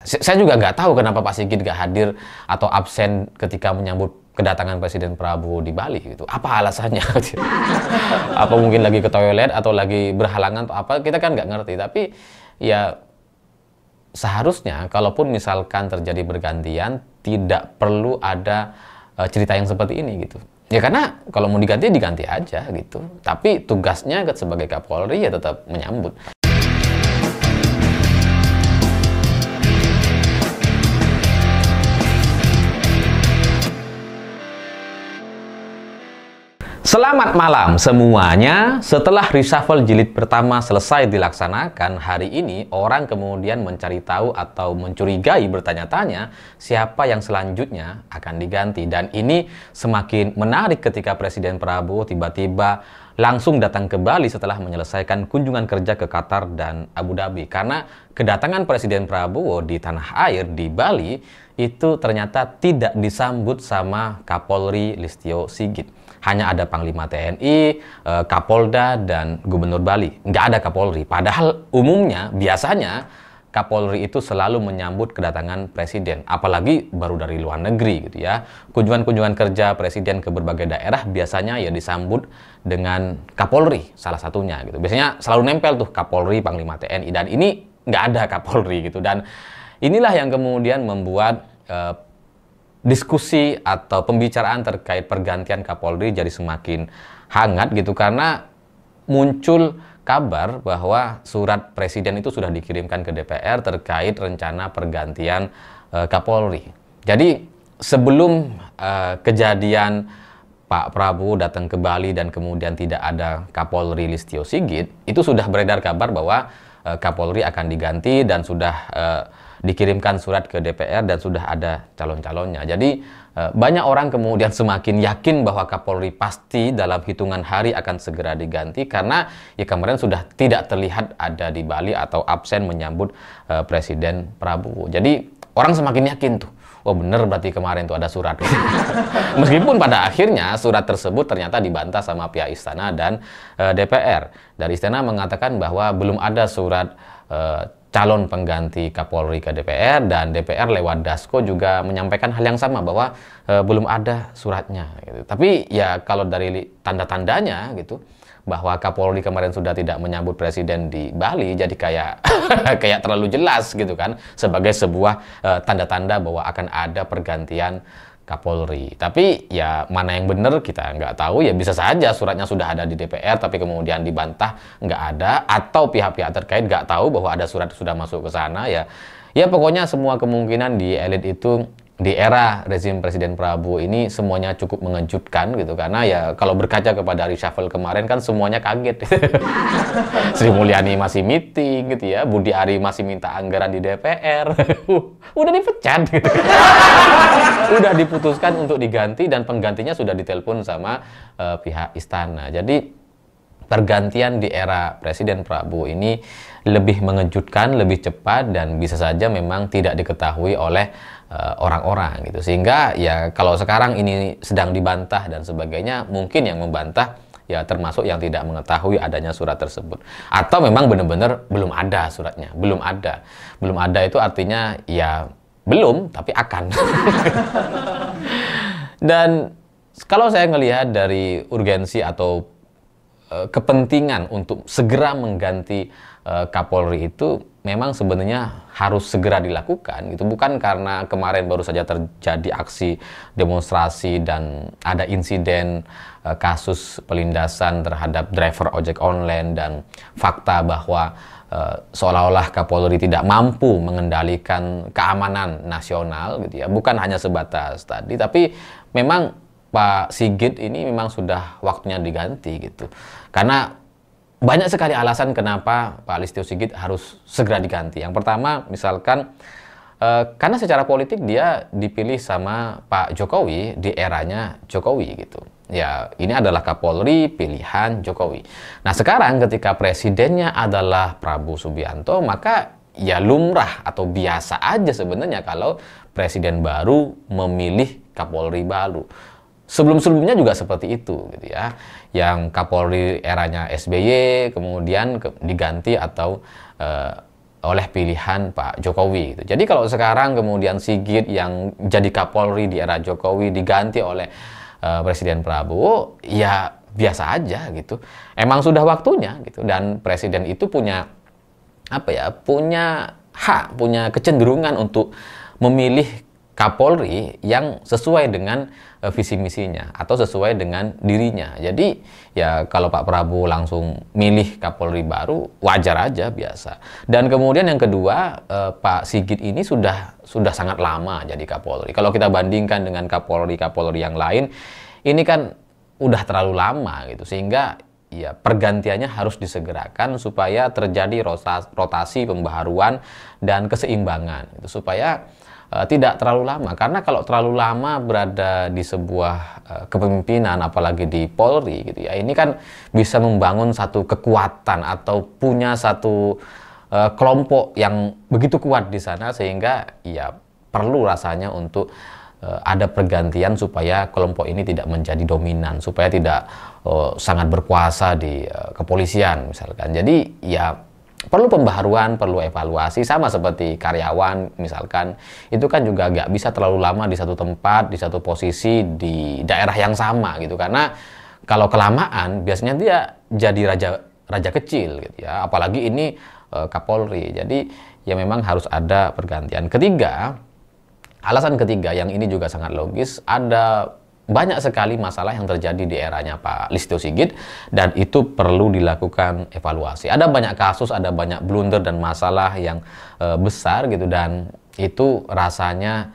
Saya juga nggak tahu kenapa Pak Sigit nggak hadir atau absen ketika menyambut kedatangan Presiden Prabowo di Bali gitu. Apa alasannya? Apa mungkin lagi ke toilet atau lagi berhalangan atau apa? Kita kan nggak ngerti. Tapi ya seharusnya kalaupun misalkan terjadi bergantian, tidak perlu ada cerita yang seperti ini gitu. Ya karena kalau mau diganti, diganti aja gitu. Tapi tugasnya sebagai Kapolri ya tetap menyambut. Selamat malam semuanya. Setelah reshuffle jilid pertama selesai dilaksanakan, hari ini orang kemudian mencari tahu atau mencurigai, bertanya-tanya siapa yang selanjutnya akan diganti. Dan ini semakin menarik ketika Presiden Prabowo tiba-tiba langsung datang ke Bali setelah menyelesaikan kunjungan kerja ke Qatar dan Abu Dhabi. Karena kedatangan Presiden Prabowo di tanah air di Bali itu ternyata tidak disambut sama Kapolri Listio Sigit. Hanya ada Panglima TNI, Kapolda, dan Gubernur Bali. Nggak ada Kapolri. Padahal umumnya, biasanya, Kapolri itu selalu menyambut kedatangan Presiden. Apalagi baru dari luar negeri gitu ya. Kunjungan-kunjungan kerja Presiden ke berbagai daerah biasanya ya disambut dengan Kapolri, salah satunya gitu. Biasanya selalu nempel tuh Kapolri, Panglima TNI. Dan ini nggak ada Kapolri gitu. Dan inilah yang kemudian membuat diskusi atau pembicaraan terkait pergantian Kapolri jadi semakin hangat gitu, karena muncul kabar bahwa surat Presiden itu sudah dikirimkan ke DPR terkait rencana pergantian Kapolri. Jadi sebelum kejadian Pak Prabowo datang ke Bali dan kemudian tidak ada Kapolri Listio Sigit, itu sudah beredar kabar bahwa Kapolri akan diganti dan sudah dikirimkan surat ke DPR dan sudah ada calon-calonnya. Jadi banyak orang kemudian semakin yakin bahwa Kapolri pasti dalam hitungan hari akan segera diganti, karena ya kemarin sudah tidak terlihat ada di Bali atau absen menyambut Presiden Prabowo. Jadi orang semakin yakin tuh, oh bener berarti kemarin tuh ada surat. Meskipun pada akhirnya surat tersebut ternyata dibantah sama pihak istana dan DPR. Dari istana mengatakan bahwa belum ada surat calon pengganti Kapolri ke DPR, dan DPR lewat Dasko juga menyampaikan hal yang sama bahwa belum ada suratnya gitu. Tapi ya kalau dari tanda-tandanya gitu bahwa Kapolri kemarin sudah tidak menyambut Presiden di Bali, jadi kayak kayak terlalu jelas gitu kan sebagai sebuah tanda-tanda bahwa akan ada pergantian Kapolri. Tapi ya mana yang benar kita nggak tahu, ya bisa saja suratnya sudah ada di DPR tapi kemudian dibantah nggak ada, atau pihak-pihak terkait nggak tahu bahwa ada surat sudah masuk ke sana. Ya pokoknya semua kemungkinan di elit itu di era rezim Presiden Prabowo ini semuanya cukup mengejutkan gitu, karena ya kalau berkaca kepada reshuffle kemarin kan semuanya kaget. Sri Mulyani masih meeting gitu ya, Budi Ari masih minta anggaran di DPR. Udah dipecat gitu. Udah diputuskan untuk diganti dan penggantinya sudah ditelepon sama pihak istana. Jadi pergantian di era Presiden Prabowo ini lebih mengejutkan, lebih cepat, dan bisa saja memang tidak diketahui oleh orang-orang gitu. Sehingga ya kalau sekarang ini sedang dibantah dan sebagainya, mungkin yang membantah ya termasuk yang tidak mengetahui adanya surat tersebut. Atau memang benar-benar belum ada suratnya, belum ada. Belum ada itu artinya ya belum, tapi akan. Dan kalau saya ngelihat dari urgensi atau kepentingan untuk segera mengganti Kapolri itu memang sebenarnya harus segera dilakukan gitu, bukan karena kemarin baru saja terjadi aksi demonstrasi dan ada insiden kasus pelindasan terhadap driver ojek online dan fakta bahwa seolah-olah Kapolri tidak mampu mengendalikan keamanan nasional gitu ya. Bukan hanya sebatas tadi, tapi memang Pak Sigit ini memang sudah waktunya diganti gitu. Karena banyak sekali alasan kenapa Pak Listio Sigit harus segera diganti. Yang pertama, misalkan karena secara politik dia dipilih sama Pak Jokowi di eranya Jokowi gitu. Ya, ini adalah Kapolri pilihan Jokowi. Nah, sekarang ketika presidennya adalah Prabowo Subianto, maka ya lumrah atau biasa aja sebenarnya kalau presiden baru memilih Kapolri baru. Sebelum-sebelumnya juga seperti itu gitu ya. Yang Kapolri eranya SBY kemudian diganti atau oleh pilihan Pak Jokowi gitu. Jadi kalau sekarang kemudian Sigit yang jadi Kapolri di era Jokowi diganti oleh Presiden Prabowo, ya biasa aja gitu. Emang sudah waktunya gitu, dan presiden itu punya punya hak, punya kecenderungan untuk memilih Kapolri yang sesuai dengan visi misinya atau sesuai dengan dirinya. Jadi ya kalau Pak Prabowo langsung milih Kapolri baru, wajar aja, biasa. Dan kemudian yang kedua, Pak Sigit ini sudah sangat lama jadi Kapolri. Kalau kita bandingkan dengan Kapolri yang lain, ini kan udah terlalu lama gitu, sehingga ya pergantiannya harus disegerakan supaya terjadi rotasi, pembaharuan dan keseimbangan gitu, supaya tidak terlalu lama. Karena kalau terlalu lama berada di sebuah kepemimpinan, apalagi di Polri gitu ya, ini kan bisa membangun satu kekuatan atau punya satu kelompok yang begitu kuat di sana, sehingga ya perlu rasanya untuk ada pergantian supaya kelompok ini tidak menjadi dominan, supaya tidak sangat berkuasa di kepolisian misalkan. Jadi ya perlu pembaharuan, perlu evaluasi, sama seperti karyawan misalkan, itu kan juga nggak bisa terlalu lama di satu tempat, di satu posisi, di daerah yang sama gitu, karena kalau kelamaan biasanya dia jadi raja kecil gitu ya, apalagi ini Kapolri. Jadi ya memang harus ada pergantian. Alasan ketiga yang ini juga sangat logis, ada banyak sekali masalah yang terjadi di eranya Pak Listio Sigit, dan itu perlu dilakukan evaluasi. Ada banyak kasus, ada banyak blunder dan masalah yang besar gitu, dan itu rasanya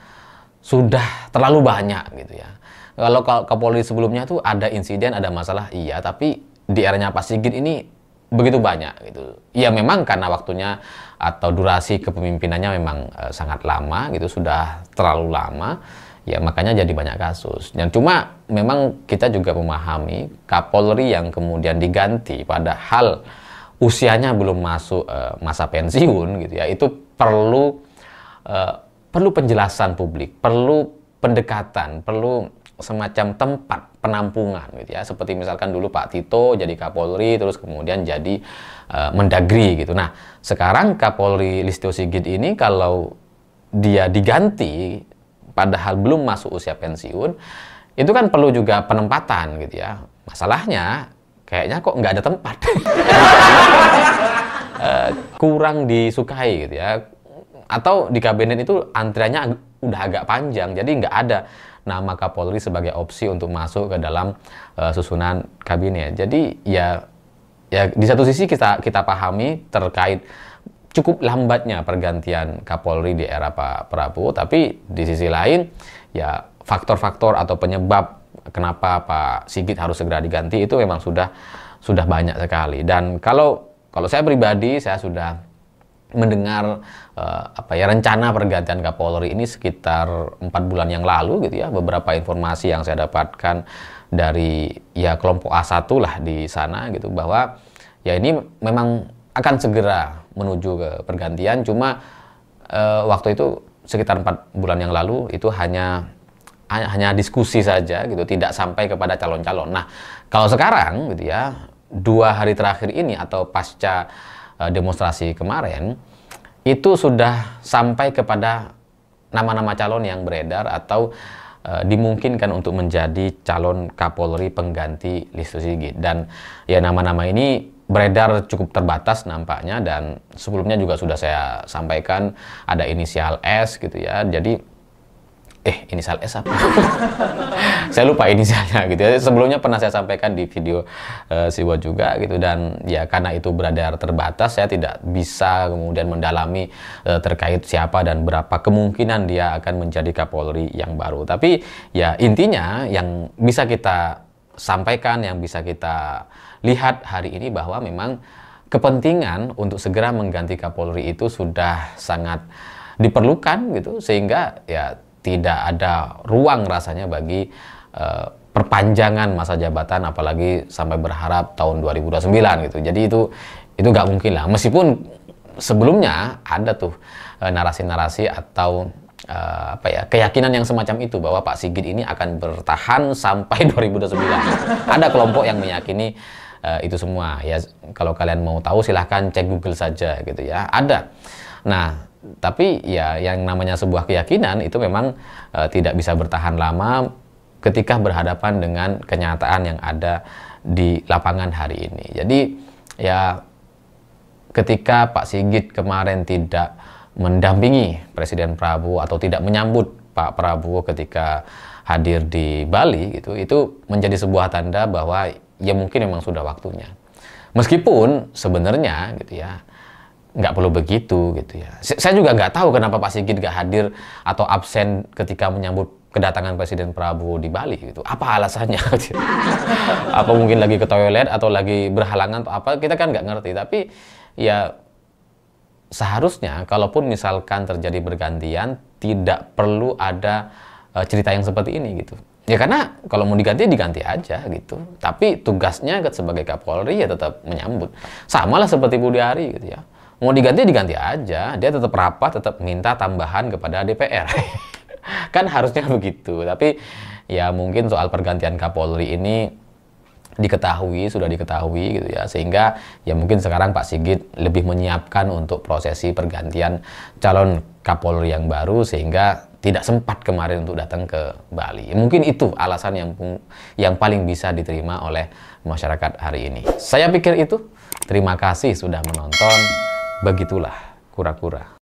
sudah terlalu banyak gitu ya. Kalau Kapolri sebelumnya tuh ada insiden, ada masalah, iya, tapi di eranya Pak Sigit ini begitu banyak gitu. Ya memang karena waktunya atau durasi kepemimpinannya memang sangat lama gitu, sudah terlalu lama. Ya makanya jadi banyak kasus. Dan cuma memang kita juga memahami Kapolri yang kemudian diganti padahal usianya belum masuk masa pensiun gitu ya, itu perlu penjelasan publik, perlu pendekatan, perlu semacam tempat penampungan gitu ya. Seperti misalkan dulu Pak Tito jadi Kapolri terus kemudian jadi Mendagri gitu. Nah, sekarang Kapolri Listio Sigit ini kalau dia diganti padahal belum masuk usia pensiun, itu kan perlu juga penempatan gitu ya. Masalahnya kayaknya kok nggak ada tempat. Kurang disukai gitu ya. Atau di kabinet itu antriannya udah agak panjang, jadi nggak ada nama Kapolri sebagai opsi untuk masuk ke dalam susunan kabinet. Jadi ya di satu sisi kita pahami terkait cukup lambatnya pergantian Kapolri di era Pak Prabowo, tapi di sisi lain ya faktor-faktor atau penyebab kenapa Pak Sigit harus segera diganti itu memang sudah banyak sekali. Dan kalau saya pribadi, saya sudah mendengar rencana pergantian Kapolri ini sekitar 4 bulan yang lalu gitu ya. Beberapa informasi yang saya dapatkan dari ya kelompok A1 lah di sana gitu, bahwa ya ini memang akan segera menuju ke pergantian. Cuma waktu itu sekitar 4 bulan yang lalu itu hanya diskusi saja gitu, tidak sampai kepada calon-calon. Nah, kalau sekarang gitu ya, 2 hari terakhir ini atau pasca demonstrasi kemarin, itu sudah sampai kepada nama-nama calon yang beredar atau dimungkinkan untuk menjadi calon Kapolri pengganti Listio Sigit. Dan ya nama-nama ini beredar cukup terbatas nampaknya, dan sebelumnya juga sudah saya sampaikan ada inisial S gitu ya. Jadi inisial S apa? Saya lupa inisialnya gitu ya. Sebelumnya pernah saya sampaikan di video Siwa juga gitu, dan ya karena itu beredar terbatas, saya tidak bisa kemudian mendalami terkait siapa dan berapa kemungkinan dia akan menjadi Kapolri yang baru. Tapi ya intinya yang bisa kita sampaikan, yang bisa kita lihat hari ini, bahwa memang kepentingan untuk segera mengganti Kapolri itu sudah sangat diperlukan gitu, sehingga ya tidak ada ruang rasanya bagi perpanjangan masa jabatan, apalagi sampai berharap tahun 2029 gitu. Jadi itu nggak mungkin lah, meskipun sebelumnya ada tuh narasi-narasi atau keyakinan yang semacam itu, bahwa Pak Sigit ini akan bertahan sampai 2029. Ada kelompok yang meyakini itu semua. Ya kalau kalian mau tahu silahkan cek Google saja gitu ya. Ada. Nah, tapi ya yang namanya sebuah keyakinan itu memang tidak bisa bertahan lama ketika berhadapan dengan kenyataan yang ada di lapangan hari ini. Jadi ya ketika Pak Sigit kemarin tidak mendampingi Presiden Prabowo atau tidak menyambut Pak Prabowo ketika hadir di Bali gitu, itu menjadi sebuah tanda bahwa ya mungkin memang sudah waktunya. Meskipun sebenarnya gitu ya nggak perlu begitu gitu ya. Saya juga nggak tahu kenapa Pak Sigit nggak hadir atau absen ketika menyambut kedatangan Presiden Prabowo di Bali gitu. Apa alasannya? Apa mungkin lagi ke toilet atau lagi berhalangan atau apa? Kita kan nggak ngerti. Tapi ya seharusnya kalaupun misalkan terjadi bergantian tidak perlu ada cerita yang seperti ini gitu. Ya karena kalau mau diganti aja gitu. Tapi tugasnya sebagai Kapolri ya tetap menyambut. Sama lah seperti Budi Ari gitu ya. Mau diganti aja. Dia tetap rapat, tetap minta tambahan kepada DPR. Kan harusnya begitu. Tapi ya mungkin soal pergantian Kapolri ini sudah diketahui gitu ya, sehingga ya mungkin sekarang Pak Sigit lebih menyiapkan untuk prosesi pergantian calon Kapolri yang baru sehingga tidak sempat kemarin untuk datang ke Bali. Mungkin itu alasan yang paling bisa diterima oleh masyarakat hari ini. Saya pikir itu. Terima kasih sudah menonton. Begitulah kura-kura.